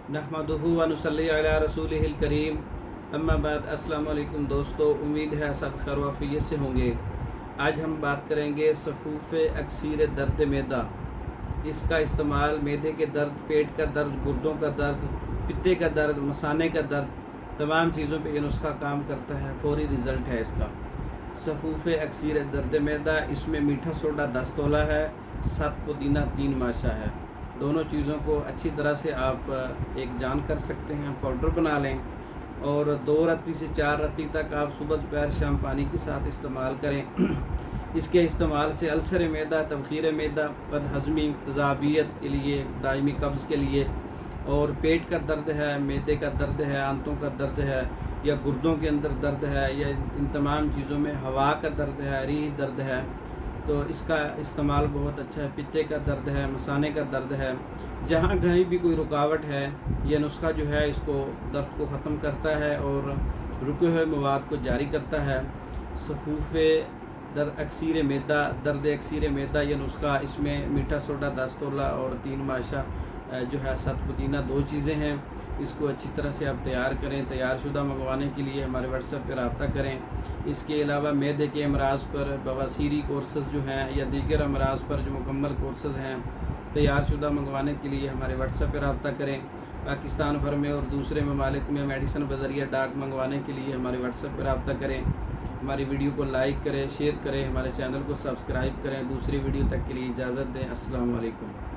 नहमदुहु व नुसल्ली अला रसूलिहिल करीम। अम्मा बाद। अस्सलाम वालेकुम दोस्तों, उम्मीद है सब खैर वफ़ियत से होंगे। आज हम बात करेंगे सफ़ूफ़ अक्सीर दर्द मैदा। इसका इस्तेमाल मैदे के दर्द, पेट का दर्द, गुर्दों का दर्द, पित्ते का दर्द, मसाने का दर्द, तमाम चीज़ों पे ये नुस्खा काम करता है। फौरी रिज़ल्ट है इसका। सफ़ूफ़ अक्सीर दर्द मैदा, इसमें मीठा सोडा 10 तोला है, 7 पुदीना 3 माशा है। दोनों चीज़ों को अच्छी तरह से आप एक जान कर सकते हैं, पाउडर बना लें और 2 रत्ती से 4 रत्ती तक आप सुबह दोपहर शाम पानी के साथ इस्तेमाल करें। इसके इस्तेमाल से अल्सर मैदा, तबखीर मैदा, बदहज़मी, तज़ाबियत के लिए, दायमी कब्ज़ के लिए, और पेट का दर्द है, मैदे का दर्द है, आंतों का दर्द है, या गुर्दों के अंदर दर्द है, या इन तमाम चीज़ों में हवा का दर्द है, रीह दर्द है, तो इसका इस्तेमाल बहुत अच्छा है। पित्ते का दर्द है, मसाने का दर्द है, जहाँ कहीं भी कोई रुकावट है, यह नुस्खा जो है इसको दर्द को ख़त्म करता है और रुके हुए मवाद को जारी करता है। सफ़ूफ़ अक्सीर मैदा, दर्द अक्सीर मैदा, यह नुस्खा, इसमें मीठा सोडा 10 तोला और 3 माशा जो है 7 पुदीना 2 चीज़ें हैं। इसको अच्छी तरह से आप तैयार करें। तैयार शुदा मंगवाने के लिए हमारे व्हाट्सएप पर रब्ता करें। इसके अलावा मैदे के अमराज पर बवासीरी कोर्सेज़ जो हैं, या दीगर अमराज पर जो मुकम्मल कोर्सेज़ हैं, तैयार शुदा मंगवाने के लिए हमारे व्हाट्सएप पर रब्ता करें। पाकिस्तान भर में और दूसरे ममालिक में मेडिसन बज़रिया डाक मंगवाने के लिए हमारे व्हाट्सएप पर रब्ता करें। हमारी वीडियो को लाइक करें, शेयर करें, हमारे चैनल को सब्सक्राइब करें। दूसरी वीडियो तक के लिए इजाज़त दें। अस्सलाम वालेकुम।